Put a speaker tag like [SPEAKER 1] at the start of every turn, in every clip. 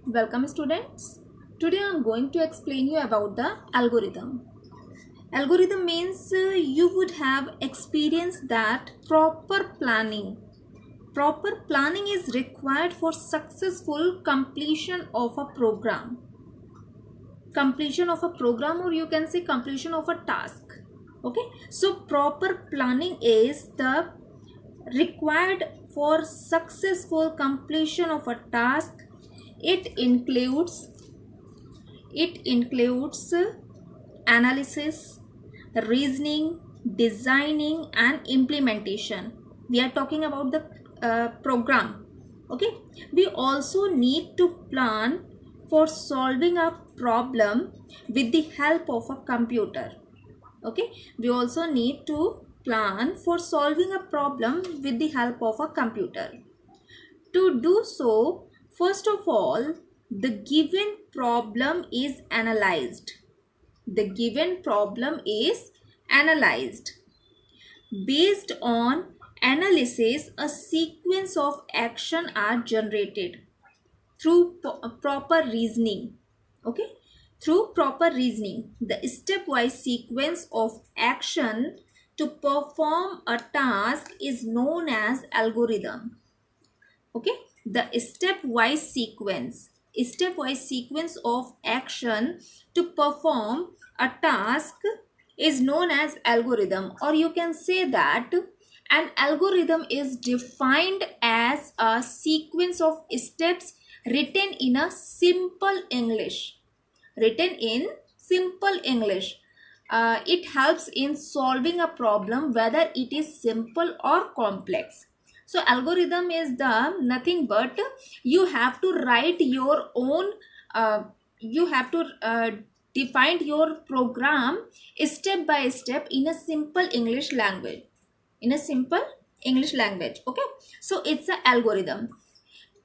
[SPEAKER 1] Welcome students. Today I am going to explain you about the algorithm. Algorithm means you would have experienced that proper planning is required for successful completion of a program. Completion of a program, or you can say completion of a task. Okay, so proper planning is the required for successful completion of a task. It includes analysis, reasoning, designing, and implementation. We are talking about the program. Okay, we also need to plan for solving a problem with the help of a computer. Okay, we also need to plan for solving a problem with the help of a computer. To do so, first of all, the given problem is analyzed. The given problem is analyzed. Based on analysis, a sequence of action are generated through proper reasoning. Okay, through proper reasoning, the stepwise sequence of action to perform a task is known as algorithm. Okay, the stepwise sequence of action to perform a task is known as algorithm, or you can say that an algorithm is defined as a sequence of steps written in a simple english written in simple english. It helps in solving a problem whether it is simple or complex. So algorithm is the nothing but you have to write your own, you have to define your program step by step in a simple english language, okay. So it's an algorithm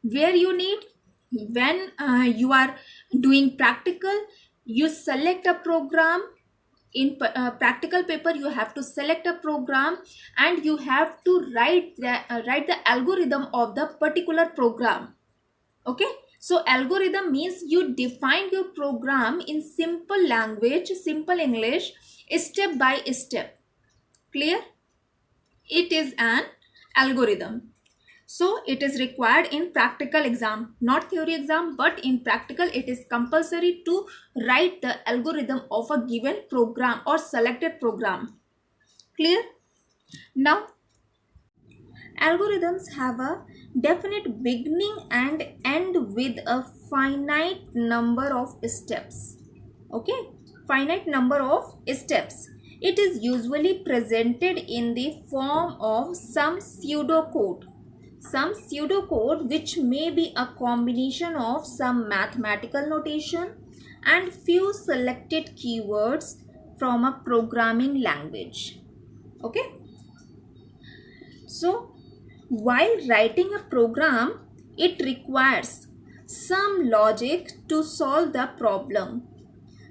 [SPEAKER 1] where you need, when you are doing practical, you select a program. In practical paper you have to select a program and you have to write the algorithm of the particular program. Okay, so algorithm means you define your program in simple language, simple english, step by step. Clear? It is an algorithm. So it is required in practical exam, not theory exam, but in practical it is compulsory to write the algorithm of a given program or selected program. Clear? Now, algorithms have a definite beginning and end with a finite number of steps. Okay, finite number of steps. It is usually presented in the form of some pseudocode which may be a combination of some mathematical notation and few selected keywords from a programming language. Okay, so while writing a program, it requires some logic to solve the problem.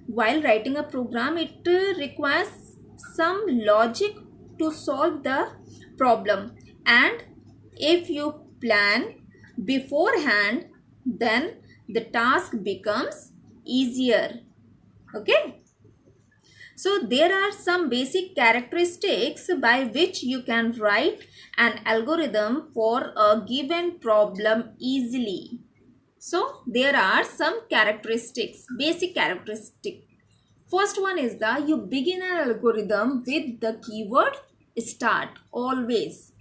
[SPEAKER 1] While writing a program, it requires some logic to solve the problem, and if you plan beforehand, then the task becomes easier. Okay, so there are some basic characteristics by which you can write an algorithm for a given problem easily. So there are some characteristics, basic characteristics. First one is that you begin an algorithm with the keyword start. Always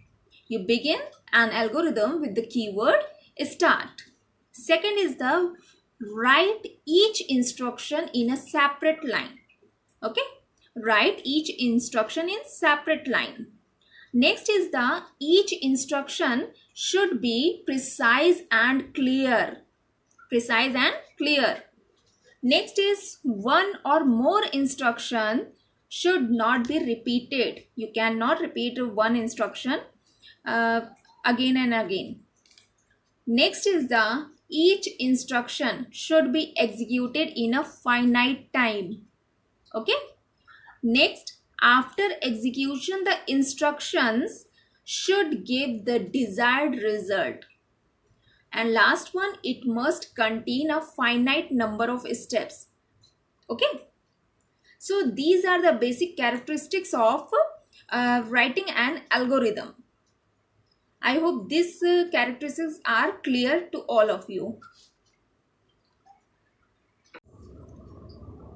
[SPEAKER 1] you begin an algorithm with the keyword start. Second is the write each instruction in a separate line. Okay, write each instruction in separate line. Next is the each instruction should be precise and clear. Next is one or more instruction should not be repeated. You cannot repeat one instruction again and again. Next is the each instruction should be executed in a finite time. Okay. Next, after execution, the instructions should give the desired result. and last one, it must contain a finite number of steps. Okay, so these are the basic characteristics of writing an algorithm. I hope these characteristics are clear to all of you.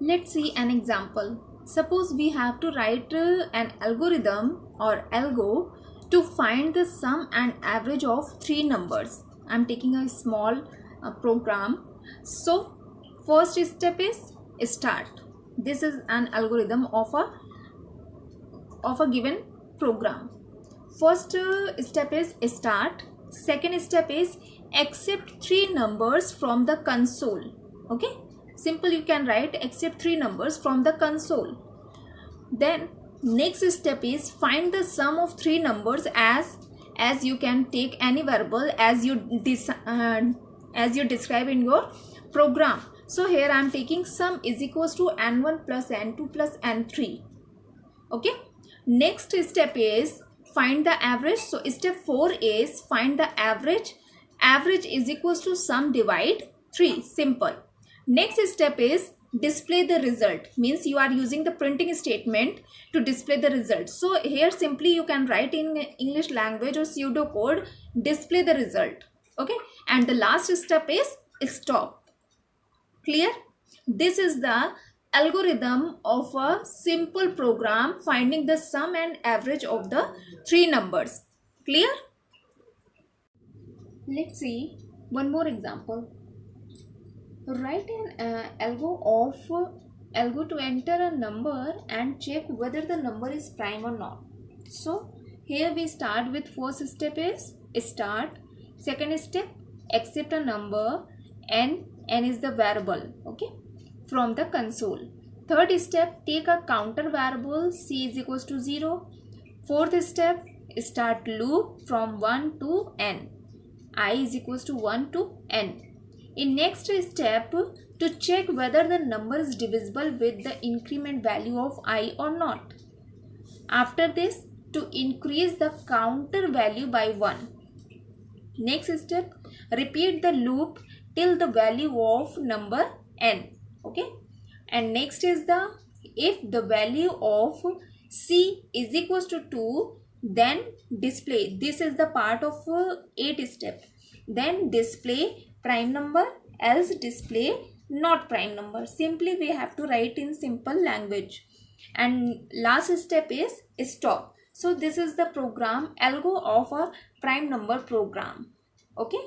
[SPEAKER 1] Let's see an example. Suppose we have to write an algorithm or algo to find the sum and average of three numbers. I'm taking a small program. So first step is start. This is an algorithm of a given program. First step is start. Second step is accept three numbers from the console. Okay, simple, you can write accept three numbers from the console. Then next step is find the sum of three numbers, as you can take any variable as you describe in your program. So here I am taking sum is equals to n1 plus n2 plus n3. Okay, next step is find the average. So step 4 is find the average. Average is equals to sum divide 3. Simple. Next step is display the result, means you are using the printing statement to display the result. So here simply you can write in English language or pseudocode display the result. Okay, and the last step is stop. Clear? This is the algorithm of a simple program finding the sum and average of the three numbers. Clear? Let's see one more example. Write an algo to enter a number and check whether the number is prime or not. So here we start with first step is start. Second step, accept a number, n is the variable, okay, from the console. Third step, take a counter variable c is equals to 0. Fourth step, start loop from 1 to n, I is equals to 1 to n. In next step, to check whether the number is divisible with the increment value of I or not. After this, to increase the counter value by 1. Next step, repeat the loop till the value of number n. Okay, and next is the if the value of c is equals to 2, then display, this is the part of 8 step, then display prime number, else display not prime number. Simply we have to write in simple language. And last step is stop. So this is the program algo of a prime number program. Okay.